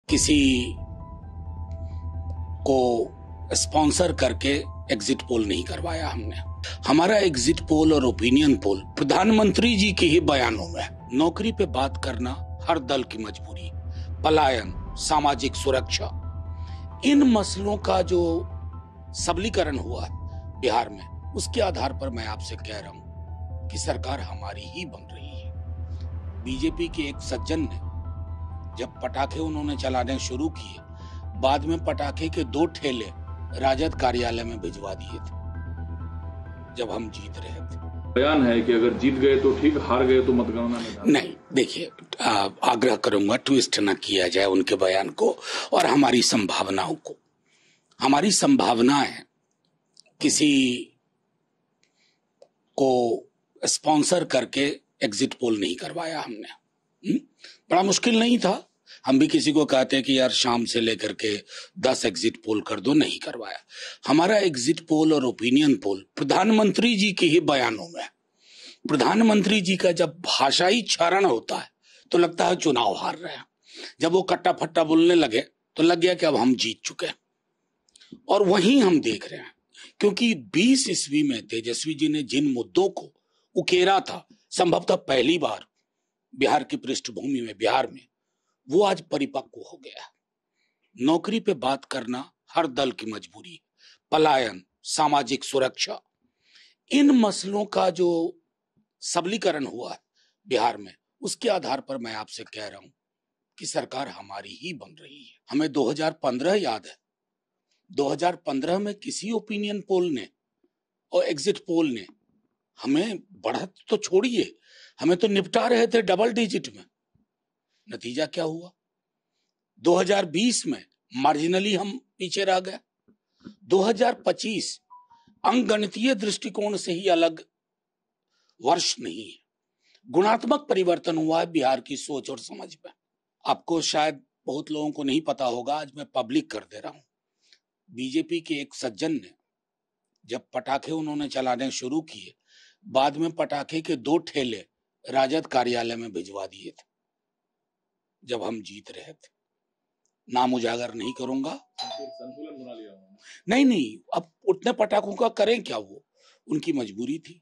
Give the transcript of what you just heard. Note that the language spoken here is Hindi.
किसी को स्पॉन्सर करके एग्जिट पोल नहीं करवाया हमने। हमारा एग्जिट पोल और ओपिनियन पोल प्रधानमंत्री जी के ही बयानों में नौकरी पे बात करना हर दल की मजबूरी, पलायन, सामाजिक सुरक्षा, इन मसलों का जो सबलीकरण हुआ है बिहार में, उसके आधार पर मैं आपसे कह रहा हूं कि सरकार हमारी ही बन रही है। बीजेपी के एक सज्जन ने जब पटाखे उन्होंने चलाने शुरू किए, बाद में पटाखे के 2 ठेले राजद कार्यालय में भिजवा दिए थे जब हम जीत रहे थे। बयान है कि अगर जीत गए तो ठीक, हार गए तो मतगणना में नहीं। देखिए, आग्रह करूंगा ट्विस्ट न किया जाए उनके बयान को और हमारी संभावनाओं को। हमारी संभावनाएं किसी को स्पॉन्सर करके एग्जिट पोल नहीं करवाया हमने। बड़ा मुश्किल नहीं था। हम भी किसी को कहते हैं कि यार शाम से लेकर के 10 एग्जिट पोल कर दो, नहीं करवाया। हमारा एग्जिट पोल और ओपिनियन पोल प्रधानमंत्री जी के ही बयानों में। प्रधानमंत्री जी का जब भाषाई क्षरण होता है तो लगता है चुनाव हार रहे हैं। जब वो कट्टा फट्टा बोलने लगे तो लग गया कि अब हम जीत चुके हैं। और वहीं हम देख रहे हैं, क्योंकि 20 ईस्वी में तेजस्वी जी ने जिन मुद्दों को उकेरा था, संभवतः पहली बार बिहार की पृष्ठभूमि में, बिहार में, वो आज परिपक्व हो गया है। नौकरी पे बात करना हर दल की मजबूरी, पलायन, सामाजिक सुरक्षा, इन मसलों का जो सबलीकरण हुआ है बिहार में, उसके आधार पर मैं आपसे कह रहा हूं कि सरकार हमारी ही बन रही है। हमें 2015 याद है। 2015 में किसी ओपिनियन पोल ने और एग्जिट पोल ने हमें बढ़त तो छोड़िए, हमें तो निपटा रहे थे डबल डिजिट में। नतीजा क्या हुआ? 2020 में मार्जिनली हम पीछे रह गए। 2025 अंकगणितीय दृष्टिकोण से ही अलग वर्ष नहीं है। गुणात्मक परिवर्तन हुआ है बिहार की सोच और समझ में। आपको शायद बहुत लोगों को नहीं पता होगा, आज मैं पब्लिक कर दे रहा हूं। बीजेपी के एक सज्जन ने जब पटाखे उन्होंने चलाने शुरू किए, बाद में पटाखे के 2 ठेले राजद कार्यालय में भिजवा दिए थे जब हम जीत रहे थे। नाम उजागर नहीं करूंगा। संतुलन बना लिया। नहीं, अब उतने पटाखों का करें क्या? वो उनकी मजबूरी थी।